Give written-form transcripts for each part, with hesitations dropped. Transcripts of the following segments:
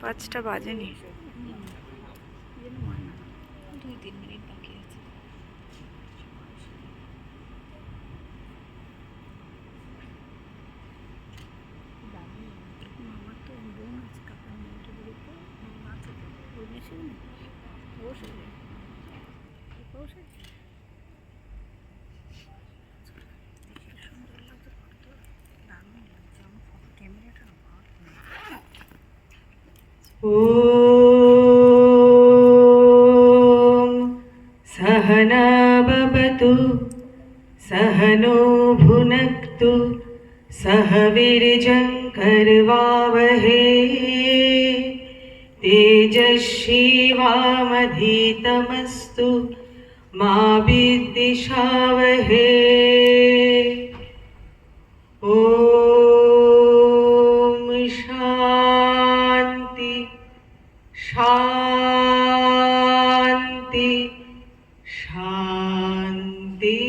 5টা বাজেনি। 2-3 মিনিট বাকি আছে। মামার তো বোন আছে, কাকার মেয়েটা বাড়িতে মামা আছে, ওর মেশে না বসে বসে সুন্দর লাগছে, ফটো দারুণ লাগছে। আমার ফটো ক্যামেরাটা ভালো। ॐ सहना भवतु सहनो भुनक्तु सह वीर्यङ्करवावहै तेजस्विनावधीतमस्तु मा विद्विषावहै। ॐ शान्ति शान्ति शान्ति।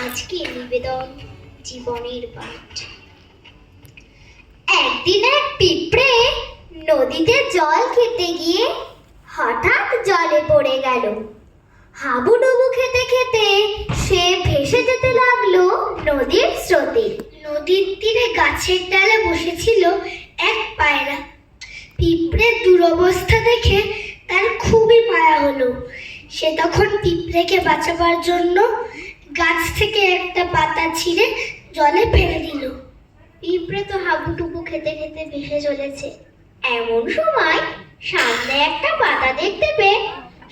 আজকে নিবেদন জীবনের পাঠ। একদিন এক পিঁপড়ে নদীতে জল খেতে গিয়ে হঠাৎ জলে পড়ে গেল। হাবুডুবু খেতে খেতে সে ভেসে যেতে লাগলো নদীর স্রোতে। নদীর তীরে গাছের ডালে বসেছিল এক পায়রা। পিঁপড়ের দুরবস্থা দেখে তার খুবই মায়া হলো। সে তখন পিঁপড়েকে বাঁচাবার জন্য গাছ থেকে একটা পাতা ছিঁড়ে জলে ফেলে দিল। পিঁপড়ে তো হাবুডুবু খেতে খেতে ভেসে চলেছে। এমন সময় সামনে একটা পাতা দেখতে পেয়ে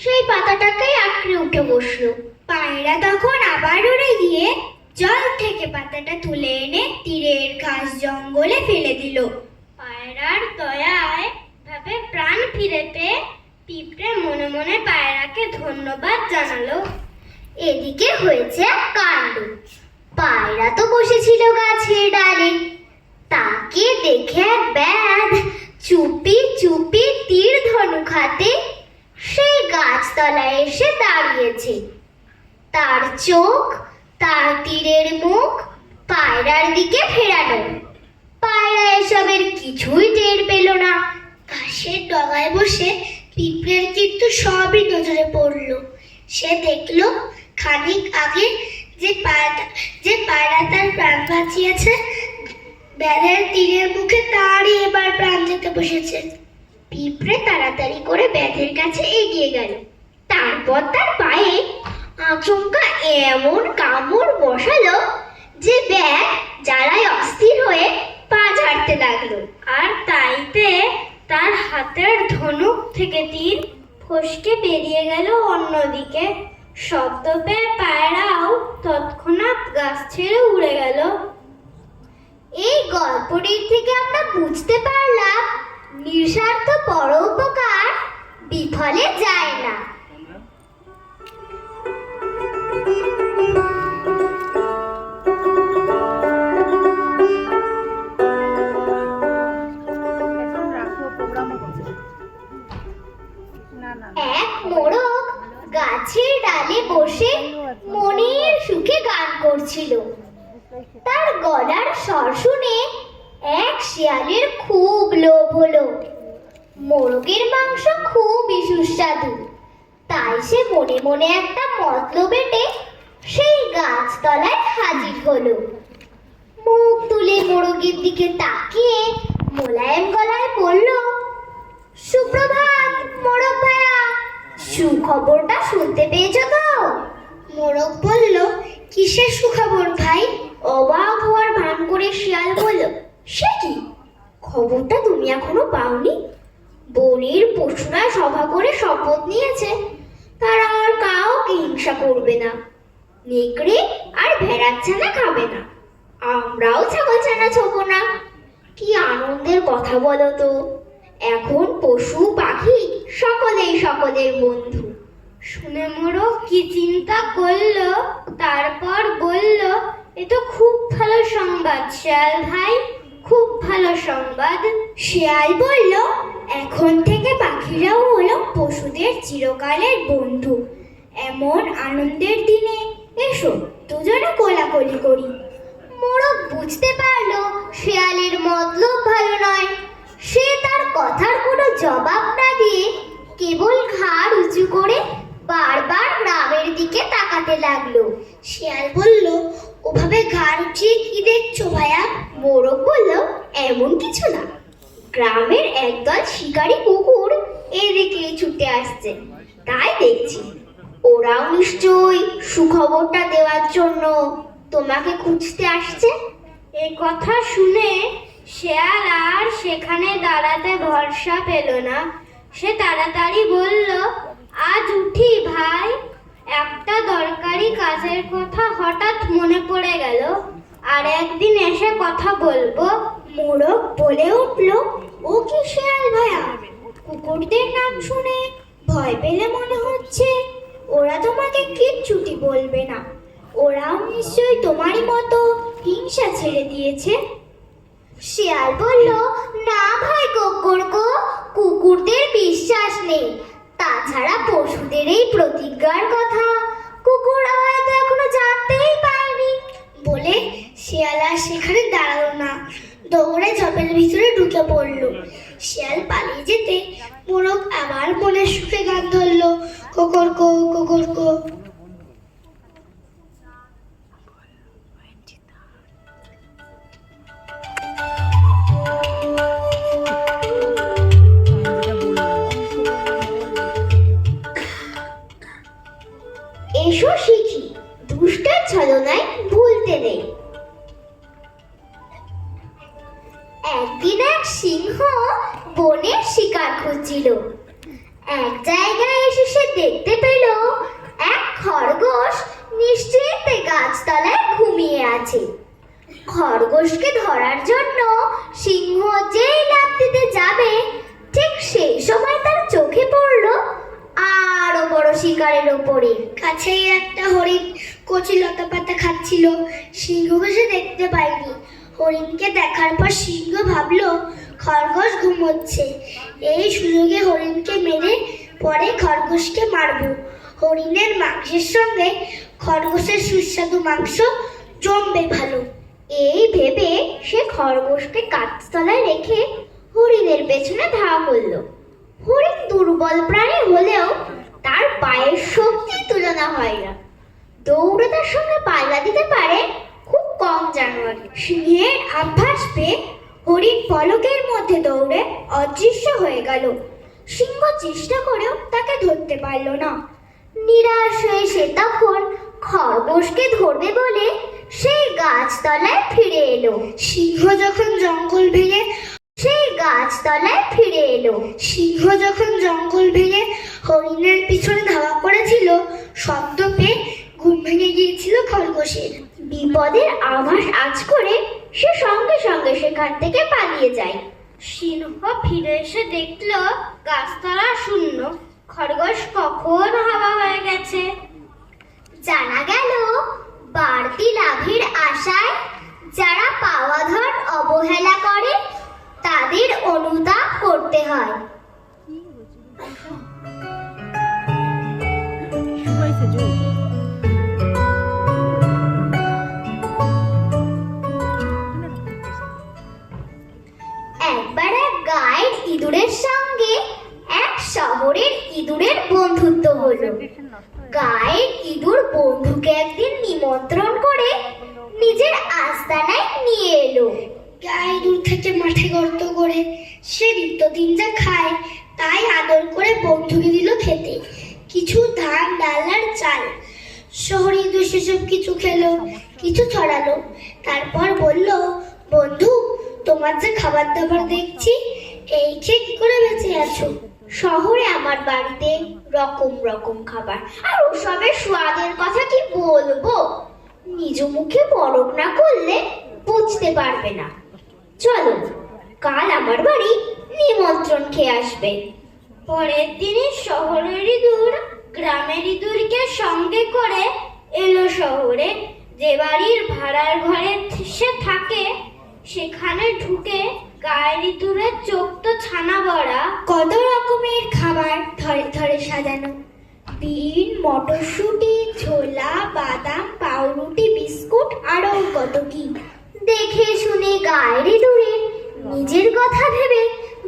সেই পাতাটাকেই আঁকড়ে উঠে বসলো। পায়রা তখন আবার উড়ে গিয়ে জল থেকে পাতাটা তুলে এনে তীরের ঘাস জঙ্গলে ফেলে দিল। পায়রার দয়ায় ভাবে প্রাণ ফিরে পেয়ে পিঁপড়ে মনে মনে পায়রাকে ধন্যবাদ জানালো। এদিকে হয়েছে এক কাণ্ড। পায়রা তো বসেছিল গাছের ডালে, তাকে দেখে এক ব্যাধ চুপি চুপি তীর ধনুক হাতে সেই গাছতলায় এসে দাঁড়িয়েছে। তার চোখ, তার তীরের মুখ পায়রার দিকে ফেরানো। পায়রা এসবের কিছুই টের পেল না। ঘাসের ডগায় বসে পিঁপড়ের কিন্তু সবই নজরে পড়লো। সে দেখলো খানিক আগে যে পায়রা তার প্রাণ বাঁচিয়েছে, ব্যাধের তীরের মুখে তারই এবার প্রাণ যেতে বসেছে। পিঁপড়ে তাড়াতাড়ি করে ব্যাধের কাছে এগিয়ে গেল। তারপর তার পায়ে আচমকা এমন কামড় বসালো যে ব্যাধ জ্বালায় অস্থির হয়ে পা ঝাড়তে লাগলো। আর তাইতে তার হাতের ধনুক থেকে তীর ফসকে বেরিয়ে গেল অন্যদিকে। শব্দ পেয়ে পায়রাও তৎক্ষণাৎ গাছ ছেড়ে উড়ে গেল। এই গল্পটির থেকে আমরা বুঝতে পারলাম নিঃস্বার্থ পরোপকার বিফলে যায় না। এক মোরগ গাছের ডালে বসে মনের সুখে গান করছিল। তার গলার স্বর শুনে এক শিয়ালের খুব লোভ হলো। মোরগের মাংস খুবই সুস্বাদু, তাই সে মনে মনে একটা মতলব এঁটে সেই গাছতলায় হাজির হলো। মুখ তুলে মোরগের দিকে তাকিয়ে মোলায়েম গলায় বলল, সুপ্রভাত মোরগ ভাইয়া, সুখবরটা শুনতে পেয়েছো তো? মোরগ বলল, কিসের সুখবর ভাই? অবাক হওয়ার ভান করে শিয়াল বলল, সে কি, খবরটা তুমি এখনো পাওনি? বনের পশুরা সভা করে শপথ নিয়েছে তারা আর কাউকে হিংসা করবে না, নেকড়ে আর ভেড়ার ছানা খাবে না, আমরাও ছাগল ছানা ছোবো না। কি আনন্দের কথা বলো তো! এখন পশু পাখি সকলেই সকলের বন্ধু। শুনে মোরগ কি চিন্তা করলো, তারপর বলল, এ তো খুব ভালো সংবাদ শিয়াল ভাই, খুব ভালো সংবাদ। শিয়াল বলল, এখন থেকে পাখিরাও হলো পশুদের চিরকালের বন্ধু। এমন আনন্দের দিনে এসো দুজনে কোলাকুলি করি। মোরগ বুঝতে পারলো শিয়ালের মতলব ভালো নয়। সে তার কথার কোনো জবাব না দিয়ে কেবল ঘাড় উঁচু করে বারবার গ্রামের দিকে তাকাতে লাগলো। শিয়াল বলল, ওভাবে ঘাড় উঁচিয়ে কি দেখছো ভাইয়া? মোরগ বলল, এমন কিছু না, গ্রামের একদল শিকারী কুকুর এদিকে ছুটে আসছে, তাই দেখছি। ওরাও নিশ্চয়ই সুখবরটা দেওয়ার জন্য তোমাকে খুঁজতে আসছে। এ কথা শুনে শিয়াল আর সেখানে দাঁড়াতে ভরসা পেল না। সে তাড়াতাড়ি বলল, আজ উঠি ভাই, একটা দরকারি কাজের কথা হঠাৎ মনে পড়ে গেল, আর একদিন এসে কথা বলবো। মোরগ বলে উঠল, ও কি শিয়াল ভাইয়া, কুকুরদের নাম শুনে ভয় পেলে মনে হচ্ছে? ওরা তোমাকে কিচ্ছুটি বলবে না, ওরাও নিশ্চয়ই তোমারই মতো হিংসা ছেড়ে দিয়েছে। শিয়াল বলল, না ভাই কুকুরকো, কুকুরদের বিশ্বাস নেই, তাছাড়া পশুদের এই প্রতিজ্ঞার কথা কুকুর হয়তো এখনো জানতেই পায়নি। বলে শিয়াল আর সেখানে দাঁড়ালো না, দৌড়ে ঝোপের ভিতরে ঢুকে পড়লো। শিয়াল পালিয়ে যেতে মোরগ আবার মনের সুখে গান ধরলো, কোকরকো কোকরকো। এসো শিখি, দুষ্টের ছলনায় ভুলতে নেই। একদিন এক সিংহ বনের শিকার খুঁজছিল। এক জায়গায় এসে সে দেখতে পেল এক খরগোশ নিশ্চিন্তে গাছতলায় ঘুমিয়ে আছে। খরগোশকে ধরার জন্য সিংহ যেই লাফ দিতে যাবে, ঠিক সেই সময় তার চোখে পড়ল আরো বড় শিকারের ওপরে। কাছেই একটা হরিণ কচি লতা পাতা খাচ্ছিল। সিংহকে সে দেখতে পায়নি। হরিণকে দেখার পর সিংহ ভাবলো খরগোশ ঘুমোচ্ছে, এই সুযোগে হরিণকে মেরে পরে খরগোশকে মারবো। হরিণের মাংসের সঙ্গে খরগোশের সুস্বাদু মাংস জমবে ভালো। এই ভেবে সে খরগোশকে গাছতলায় রেখে হরিণের পেছনে ধাওয়া করলো। হরিণ দুর্বল প্রাণী হলেও তার পায়ের শক্তির তুলনা হয় না। দৌড়ে তার সঙ্গে পাল্লা দিতে পারে খুব কম জানোয়ার। সিংহের আভাস পেয়ে হরিণ পলকের মধ্যে দৌড়ে অদৃশ্য হয়ে গেল। সিংহ চেষ্টা করেও তাকে ধরতে পারল না। নিরাশ হয়ে সে তখন খরগোশকে ধরবে বলে সেই গাছতলায় ফিরে এলো। সিংহ যখন জঙ্গল ভেঙে হরিণের পিছনে ধাওয়া করেছিল, শব্দ পেয়ে ঘুম ভেঙে গিয়েছিল খরগোশের। বিপদের আভাস আজ করে সে সঙ্গে সঙ্গে সেখান থেকে পালিয়ে যায়। সিংহ ফিরে এসে দেখলো গাছতলা শূন্য। খরগোশ কখন হাওয়া হয়ে গেছে। জানা গেল বাড়তি লাভের আশায় যারা পাওয়া ধন অবহেলা করে তাদের অনুতাপ করতে হয়। একবার এক গায়ের ইঁদুরের সঙ্গে এক শহরের ইঁদুরের বন্ধুত্ব হলো। গায়ের ইঁদুর বন্ধুকে একদিন নিমন্ত্রণ করে নিজের আস্তানায় নিয়ে এলো। গায়ে দূর থেকে মাঠে গর্ত করে সে নিত্যদিন যা খায় তাই আদর করে বন্ধুকে দিল খেতে কিছু ধান ডাল আর চাল। শহরে ইঁদুর সেসব কিছু খেলো, কিছু ছড়ালো, তারপর বলল, বন্ধু তোমার যে খাবার দাবার দেখছি, এই খেয়ে কি করে বেঁচে আছো? শহরে আমার বাড়িতে রকম রকম খাবার, আর ওসবের স্বাদের কথা কি বলবো, নিজ মুখে পরখ না করলে বুঝতে পারবে না। চলো কাল আমার বাড়ি নিমন্ত্রণ খেয়ে আসবে। পরের দিনই শহরের ইঁদুর গ্রামের ইঁদুরকে সঙ্গে করে এলো শহরে। যে বাড়ির ভাড়ার ঘরে সে থাকে সেখানে ঢুকে গায়ের ইঁদুরের চোখ তো ছানা বড়া। কত রকমের খাবার ধরে ধরে সাজানো, বিন, মটরশুঁটি, ছোলা, বাদাম, পাউরুটি, বিস্কুট আরো কত কি। দেখে শুনে গায়ের ইঁদুরের নিজের কথা ভেবে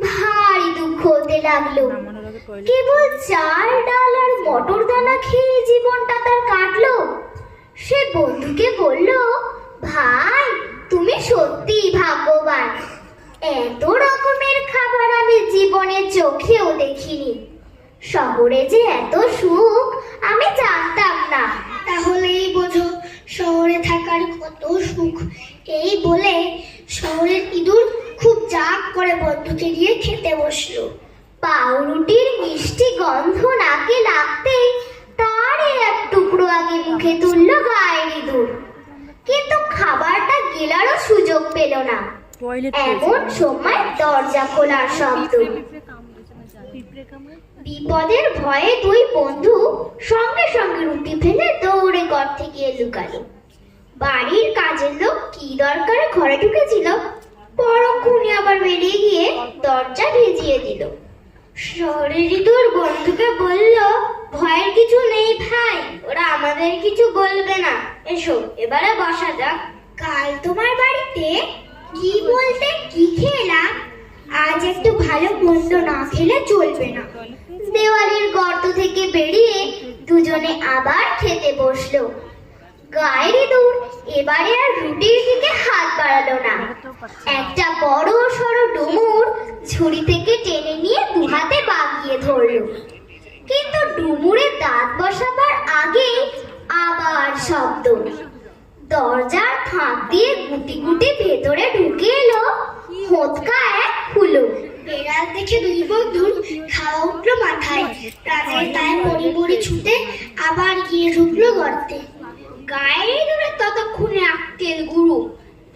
ভারী দুঃখ হতে লাগলো। কেবল চাল ডাল আর মটর দানা খেয়ে জীবনটা তার কাটলো। সে বন্ধুকে বলল, ভাই তুমি সত্যি ভাগ্যবান, এত রকমের খাবার আমি জীবনে চোখেও দেখিনি। শহরে যে এত সুখ আমি জানতাম না। তাহলেই বোঝো শহরে থাকার কত সুখ। এই বলে শহরের ইঁদুর খুব জাগ করে বন্ধুকে দিয়ে খেতে বসলো। পাউরুটির মিষ্টি গন্ধ নাকে লাগতেই তারই এক টুকরো আগে মুখে তুলল গায়ের ইঁদুর, কিন্তু খাবারটা গেলারও সুযোগ পেল না। এমন সময় দরজা খোলার শব্দ। বিপদের ভয়ে দুই বন্ধু সঙ্গে সঙ্গে রুটি ফেলে দৌড়ে ঘর থেকে লুকালো। বাড়ির কাজের লোক কি দরকারে ঘরে ঢুকেছিল, পরক্ষণে আবার বেরিয়ে গিয়ে দরজা ভেজিয়ে দিল। শহরের ইঁদুর বন্ধুকে বলল, ভয়ের কিছু নেই ভাই, ওরা আমাদের কিছু বলবে না। এসো এবারে বসা যাক। কাল তোমার বাড়িতে কি বলতে কি খেলাম, আজ একটু ভালো মন্দ না খেলে চলবে না। দেওয়ালের গর্ত থেকে বেরিয়ে দুজনে আবার খেতে বসলো। গায়ের ইঁদুর এবারে আর রুটির দিকে হাত বাড়ালো না। একটা বড় সড়ো ডুমুর ঝুড়ি থেকে টেনে নিয়ে দুহাতে বাগিয়ে ধরলো, কিন্তু ডুমুরের দাঁত বসাবার আগেই আবার শব্দ। দরজার ফাঁক দিয়ে গুটি গুটি ভেতরে ঢুকে এলো হোঁতকা এক হুলো। বেড়াল দেখে দুই বন্ধুর খাওয়া উঠলো মাথায়। রাতের তাই মরি মরি ছুটে আবার গিয়ে ঢুকলো গর্তে। গায়ের ইঁদুরের ততক্ষণে আক্কেল গুরু।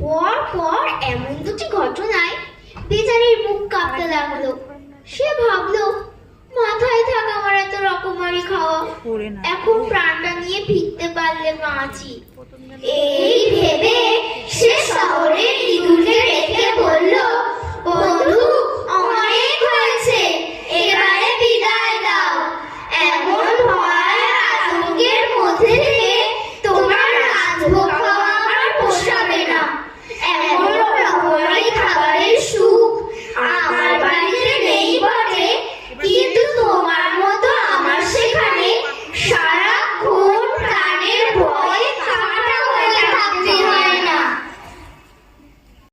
পর পর এমন দুটি ঘটনায় বেচারির মুখ কাঁপতে লাগলো। সে ভাবলো, মাথায় থাক আমার এত রকমারি খাওয়া, এখন প্রাণটা নিয়ে ফিরতে পারলে বাঁচি। এই ভেবে সে শহরের